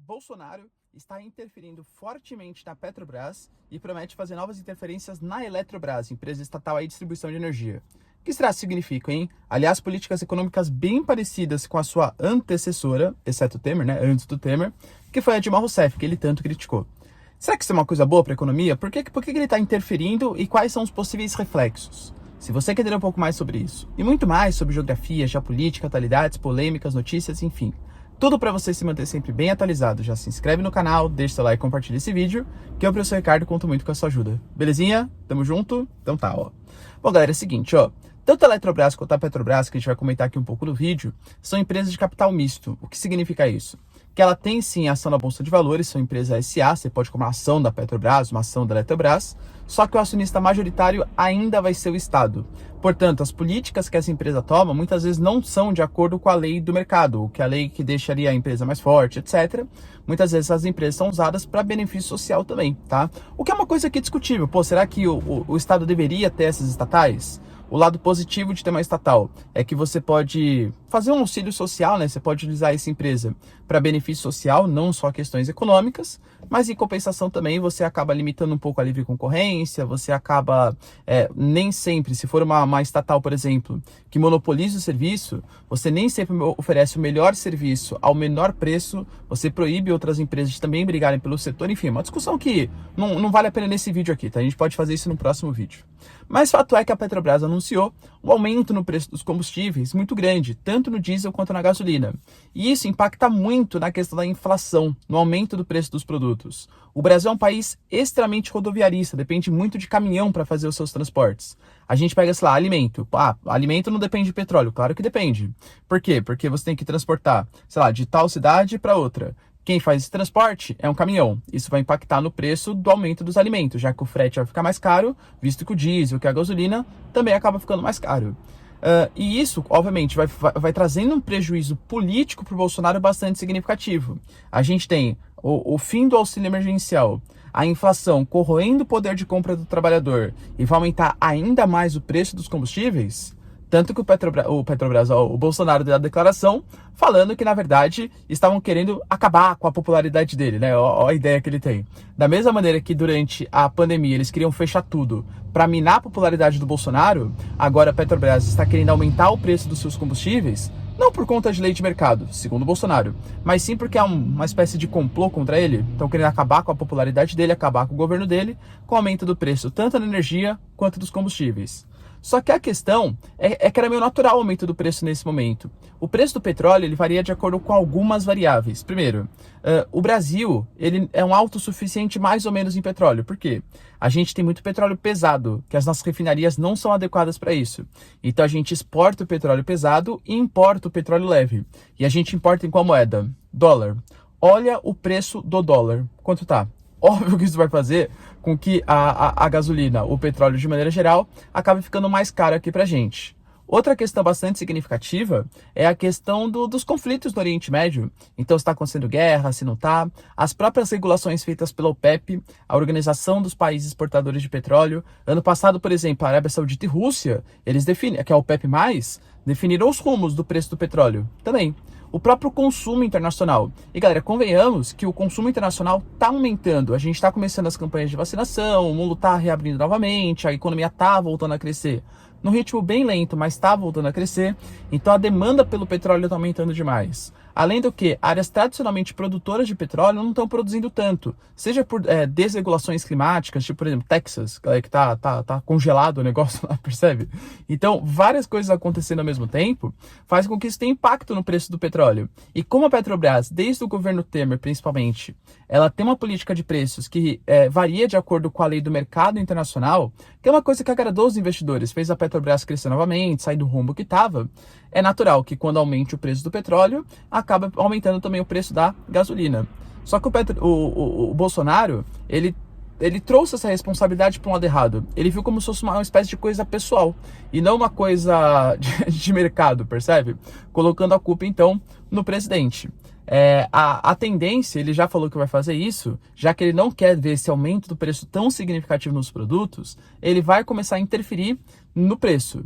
Bolsonaro está interferindo fortemente na Petrobras e promete fazer novas interferências na Eletrobras, empresa estatal aí de distribuição de energia. O que será que significa, hein? Aliás, políticas econômicas bem parecidas com a sua antecessora, exceto o Temer, né? Antes do Temer, que foi a Dilma Rousseff, que ele tanto criticou. Será que isso é uma coisa boa para a economia? Por que ele está interferindo e quais são os possíveis reflexos? Se você quer entender um pouco mais sobre isso, e muito mais sobre geografia, geopolítica, atualidades, polêmicas, notícias, enfim, tudo para você se manter sempre bem atualizado, já se inscreve no canal, deixa seu like e compartilha esse vídeo, que eu, professor Ricardo, conto muito com a sua ajuda. Belezinha? Tamo junto? Então tá, ó. Bom, galera, é o seguinte, ó. Tanto a Eletrobras quanto a Petrobras, que a gente vai comentar aqui um pouco no vídeo, são empresas de capital misto. O que significa isso? Que ela tem sim ação na Bolsa de Valores, são empresas SA, você pode comprar uma ação da Petrobras, uma ação da Eletrobras, só que o acionista majoritário ainda vai ser o Estado. Portanto, as políticas que essa empresa toma muitas vezes não são de acordo com a lei do mercado, que é a lei que deixaria a empresa mais forte, etc. Muitas vezes as empresas são usadas para benefício social também, tá? O que é uma coisa aqui discutível. Pô, será que o Estado deveria ter essas estatais? O lado positivo de ter uma estatal é que você pode fazer um auxílio social, né? Você pode utilizar essa empresa para benefício social, não só questões econômicas, mas em compensação também você acaba limitando um pouco a livre concorrência, você acaba, nem sempre, se for uma estatal, por exemplo, que monopoliza o serviço, você nem sempre oferece o melhor serviço ao menor preço, você proíbe outras empresas de também brigarem pelo setor, enfim, uma discussão que não vale a pena nesse vídeo aqui, tá? A gente pode fazer isso no próximo vídeo. Mas fato é que a Petrobras anunciou um aumento no preço dos combustíveis muito grande, tanto no diesel quanto na gasolina. E isso impacta muito na questão da inflação, no aumento do preço dos produtos. O Brasil é um país extremamente rodoviarista, depende muito de caminhão para fazer os seus transportes. A gente pega, sei lá, alimento. Alimento não depende de petróleo, claro que depende. Por quê? Porque você tem que transportar, sei lá, de tal cidade para outra. Quem faz esse transporte é um caminhão. Isso vai impactar no preço do aumento dos alimentos, já que o frete vai ficar mais caro, visto que o diesel, que a gasolina, também acaba ficando mais caro. E isso, obviamente, vai trazendo um prejuízo político para o Bolsonaro bastante significativo. A gente tem o fim do auxílio emergencial, a inflação corroendo o poder de compra do trabalhador e vai aumentar ainda mais o preço dos combustíveis. Tanto que o Bolsonaro deu a declaração falando que, na verdade, estavam querendo acabar com a popularidade dele, né? Ó a ideia que ele tem. Da mesma maneira que durante a pandemia eles queriam fechar tudo para minar a popularidade do Bolsonaro, agora a Petrobras está querendo aumentar o preço dos seus combustíveis, não por conta de lei de mercado, segundo o Bolsonaro, mas sim porque é uma espécie de complô contra ele. Estão querendo acabar com a popularidade dele, acabar com o governo dele, com o aumento do preço tanto da energia quanto dos combustíveis. Só que a questão é que era meio natural o aumento do preço nesse momento. O preço do petróleo ele varia de acordo com algumas variáveis. Primeiro, o Brasil ele é um autossuficiente mais ou menos em petróleo. Por quê? A gente tem muito petróleo pesado, que as nossas refinarias não são adequadas para isso. Então a gente exporta o petróleo pesado e importa o petróleo leve. E a gente importa em qual moeda? Dólar. Olha o preço do dólar. Quanto tá? Óbvio que isso vai fazer com que a gasolina, o petróleo de maneira geral, acabe ficando mais caro aqui pra gente. Outra questão bastante significativa é a questão dos conflitos no Oriente Médio. Então, se está acontecendo guerra, se não está. As próprias regulações feitas pela OPEP, a Organização dos Países Exportadores de Petróleo. Ano passado, por exemplo, a Arábia Saudita e Rússia, eles definiram, que é a OPEP+, definiram os rumos do preço do petróleo também. O próprio consumo internacional. E galera, convenhamos que o consumo internacional está aumentando. A gente está começando as campanhas de vacinação, o mundo está reabrindo novamente, a economia está voltando a crescer. Num ritmo bem lento, mas está voltando a crescer. Então a demanda pelo petróleo está aumentando demais. Além do que, áreas tradicionalmente produtoras de petróleo não estão produzindo tanto. Seja por desregulações climáticas, tipo, por exemplo, Texas, que tá congelado o negócio lá, percebe? Então, várias coisas acontecendo ao mesmo tempo faz com que isso tenha impacto no preço do petróleo. E como a Petrobras, desde o governo Temer principalmente, ela tem uma política de preços que varia de acordo com a lei do mercado internacional, que é uma coisa que agradou os investidores, fez a Petrobras crescer novamente, sair do rumo que estava. É natural que quando aumente o preço do petróleo, acaba aumentando também o preço da gasolina. Só que o Bolsonaro, ele trouxe essa responsabilidade para um lado errado. Ele viu como se fosse uma espécie de coisa pessoal e não uma coisa de mercado, percebe? Colocando a culpa, então, no presidente. A tendência, ele já falou que vai fazer isso, já que ele não quer ver esse aumento do preço tão significativo nos produtos, ele vai começar a interferir no preço.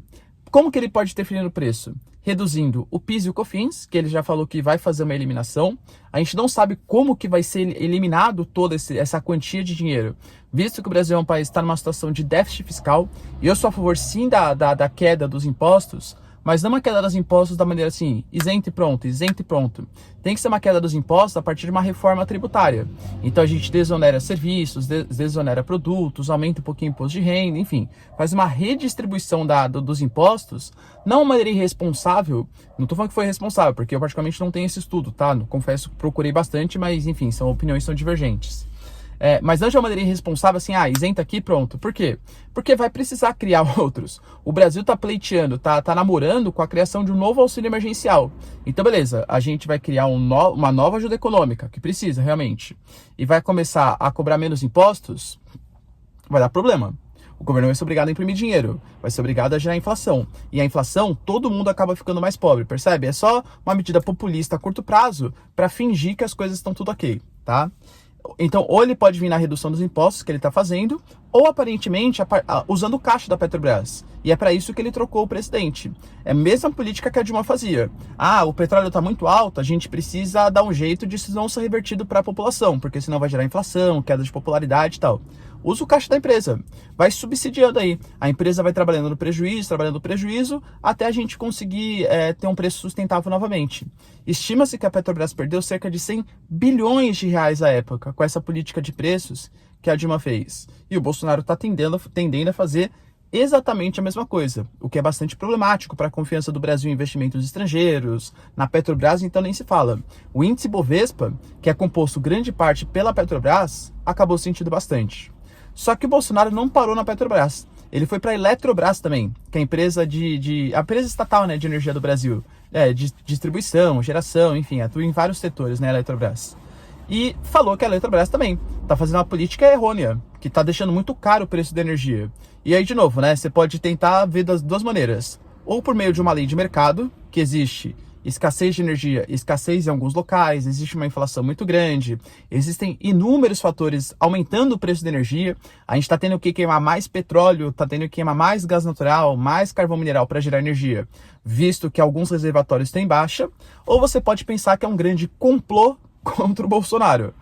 Como que ele pode interferir no preço? Reduzindo o PIS e o COFINS, que ele já falou que vai fazer uma eliminação. A gente não sabe como que vai ser eliminado toda essa quantia de dinheiro, visto que o Brasil é um país que está numa situação de déficit fiscal, e eu sou a favor sim da queda dos impostos, mas não uma queda dos impostos da maneira assim, isento e pronto, isento e pronto. Tem que ser uma queda dos impostos a partir de uma reforma tributária. Então a gente desonera serviços, desonera produtos, aumenta um pouquinho o imposto de renda, enfim. Faz uma redistribuição dos impostos, não de uma maneira irresponsável. Não estou falando que foi irresponsável, porque eu particularmente não tenho esse estudo, tá? Confesso que procurei bastante, mas enfim, opiniões são divergentes. Mas não de uma maneira irresponsável, assim, isenta aqui, pronto. Por quê? Porque vai precisar criar outros. O Brasil tá pleiteando, tá namorando com a criação de um novo auxílio emergencial. Então, beleza, a gente vai criar uma nova ajuda econômica, que precisa, realmente, e vai começar a cobrar menos impostos, vai dar problema. O governo vai ser obrigado a imprimir dinheiro, vai ser obrigado a gerar inflação. E a inflação, todo mundo acaba ficando mais pobre, percebe? É só uma medida populista a curto prazo para fingir que as coisas estão tudo ok, tá? Então, ou ele pode vir na redução dos impostos que ele está fazendo, ou aparentemente usando o caixa da Petrobras. E é para isso que ele trocou o presidente. É a mesma política que a Dilma fazia. O petróleo está muito alto, a gente precisa dar um jeito de isso não ser revertido para a população, porque senão vai gerar inflação, queda de popularidade e tal. Usa o caixa da empresa, vai subsidiando aí. A empresa vai trabalhando no prejuízo, até a gente conseguir ter um preço sustentável novamente. Estima-se que a Petrobras perdeu cerca de 100 bilhões de reais à época com essa política de preços que a Dilma fez. E o Bolsonaro está tendendo a fazer exatamente a mesma coisa, o que é bastante problemático para a confiança do Brasil em investimentos estrangeiros. Na Petrobras, então, nem se fala. O índice Bovespa, que é composto grande parte pela Petrobras, acabou sentindo bastante. Só que o Bolsonaro não parou na Petrobras. Ele foi para a Eletrobras também, que é a empresa a empresa estatal, né, de energia do Brasil. De distribuição, geração, enfim, atua em vários setores, né, a Eletrobras. E falou que a Eletrobras também está fazendo uma política errônea, que está deixando muito caro o preço da energia. E aí, de novo, né, você pode tentar ver das duas maneiras. Ou por meio de uma lei de mercado, que existe escassez de energia, escassez em alguns locais, existe uma inflação muito grande, existem inúmeros fatores aumentando o preço da energia, a gente está tendo que queimar mais petróleo, está tendo que queimar mais gás natural, mais carvão mineral para gerar energia, visto que alguns reservatórios têm baixa, ou você pode pensar que é um grande complô contra o Bolsonaro.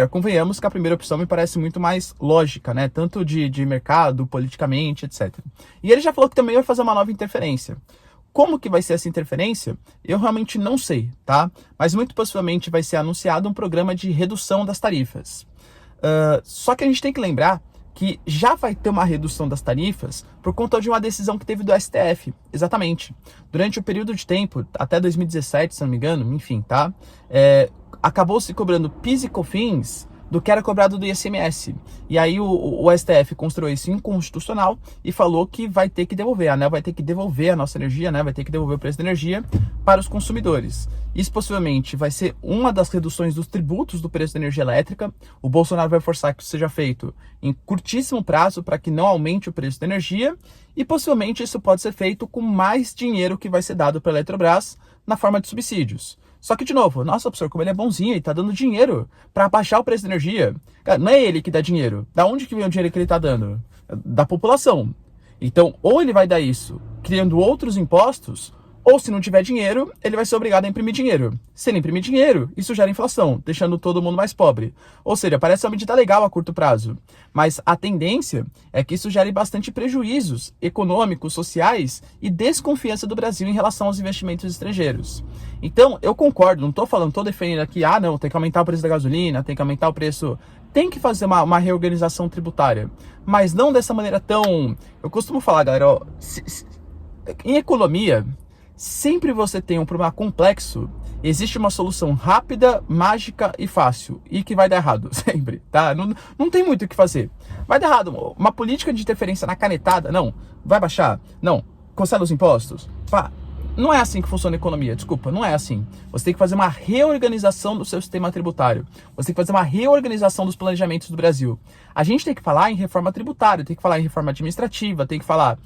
Convenhamos que a primeira opção me parece muito mais lógica, né? Tanto de mercado, politicamente, etc. E ele já falou que também vai fazer uma nova interferência. Como que vai ser essa interferência? Eu realmente não sei, tá? Mas muito possivelmente vai ser anunciado um programa de redução das tarifas. Só que a gente tem que lembrar que já vai ter uma redução das tarifas por conta de uma decisão que teve do STF. Exatamente. Durante o período de tempo, até 2017, se não me engano, enfim, tá? Acabou se cobrando PIS e COFINS do que era cobrado do ICMS. E aí o STF considerou isso inconstitucional e falou que vai ter que devolver. A ANEEL vai ter que devolver a nossa energia, né? Vai ter que devolver o preço da energia para os consumidores. Isso possivelmente vai ser uma das reduções dos tributos do preço da energia elétrica. O Bolsonaro vai forçar que isso seja feito em curtíssimo prazo para que não aumente o preço da energia. E possivelmente isso pode ser feito com mais dinheiro que vai ser dado para a Eletrobras na forma de subsídios. Só que, de novo, nossa, professor, como ele é bonzinho, ele tá dando dinheiro para abaixar o preço da energia. Cara, não é ele que dá dinheiro. Da onde que vem o dinheiro que ele tá dando? Da população. Então, ou ele vai dar isso criando outros impostos, ou se não tiver dinheiro, ele vai ser obrigado a imprimir dinheiro. Se ele imprimir dinheiro, isso gera inflação, deixando todo mundo mais pobre. Ou seja, parece uma medida legal a curto prazo. Mas a tendência é que isso gere bastante prejuízos econômicos, sociais e desconfiança do Brasil em relação aos investimentos estrangeiros. Então, eu concordo, não estou defendendo aqui, não, tem que aumentar o preço da gasolina, tem que aumentar o preço... Tem que fazer uma reorganização tributária, mas não dessa maneira tão... Eu costumo falar, galera, em economia... Sempre você tem um problema complexo, existe uma solução rápida, mágica e fácil, e que vai dar errado, sempre, tá? Não tem muito o que fazer. Vai dar errado. Uma política de interferência na canetada, não. Vai baixar? Não. Cancela os impostos? Pá. Não é assim que funciona a economia, desculpa, não é assim. Você tem que fazer uma reorganização do seu sistema tributário. Você tem que fazer uma reorganização dos planejamentos do Brasil. A gente tem que falar em reforma tributária, tem que falar em reforma administrativa, tem que falar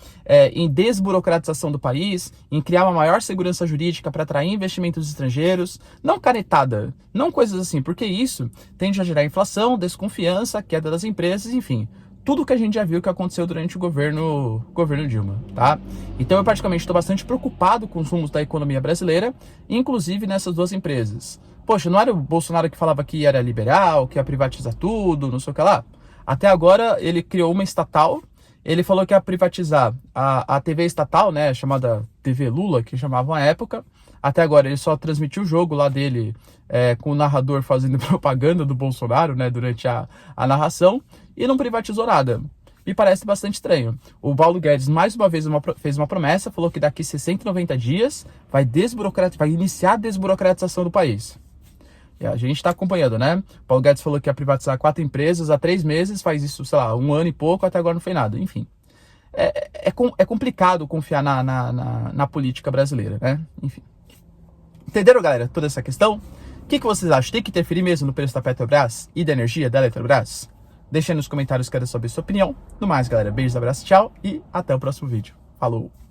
em desburocratização do país, em criar uma maior segurança jurídica para atrair investimentos estrangeiros, não canetada, não coisas assim, porque isso tende a gerar inflação, desconfiança, queda das empresas, enfim. tudo que a gente já viu que aconteceu durante o governo Dilma, tá? Então eu particularmente estou bastante preocupado com os rumos da economia brasileira, inclusive nessas duas empresas. Poxa, não era o Bolsonaro que falava que era liberal, que ia privatizar tudo, não sei o que lá? Até agora ele criou uma estatal, ele falou que ia privatizar a TV estatal, né, chamada TV Lula, que chamavam à época. Até agora ele só transmitiu o jogo lá dele com o narrador fazendo propaganda do Bolsonaro, né, durante a narração, e não privatizou nada. Me parece bastante estranho. O Paulo Guedes, mais uma vez, fez uma promessa, falou que daqui 60, 90 dias vai iniciar a desburocratização do país. E a gente está acompanhando, né? O Paulo Guedes falou que ia privatizar 4 empresas há 3 meses, faz isso, sei lá, 1 ano e pouco, até agora não foi nada. Enfim, é complicado confiar na política brasileira, né? Enfim. Entenderam, galera, toda essa questão? O que vocês acham? Tem que interferir mesmo no preço da Petrobras e da energia da Eletrobras? Deixa aí nos comentários, quero saber a sua opinião. No mais, galera, beijos, abraços, tchau e até o próximo vídeo. Falou!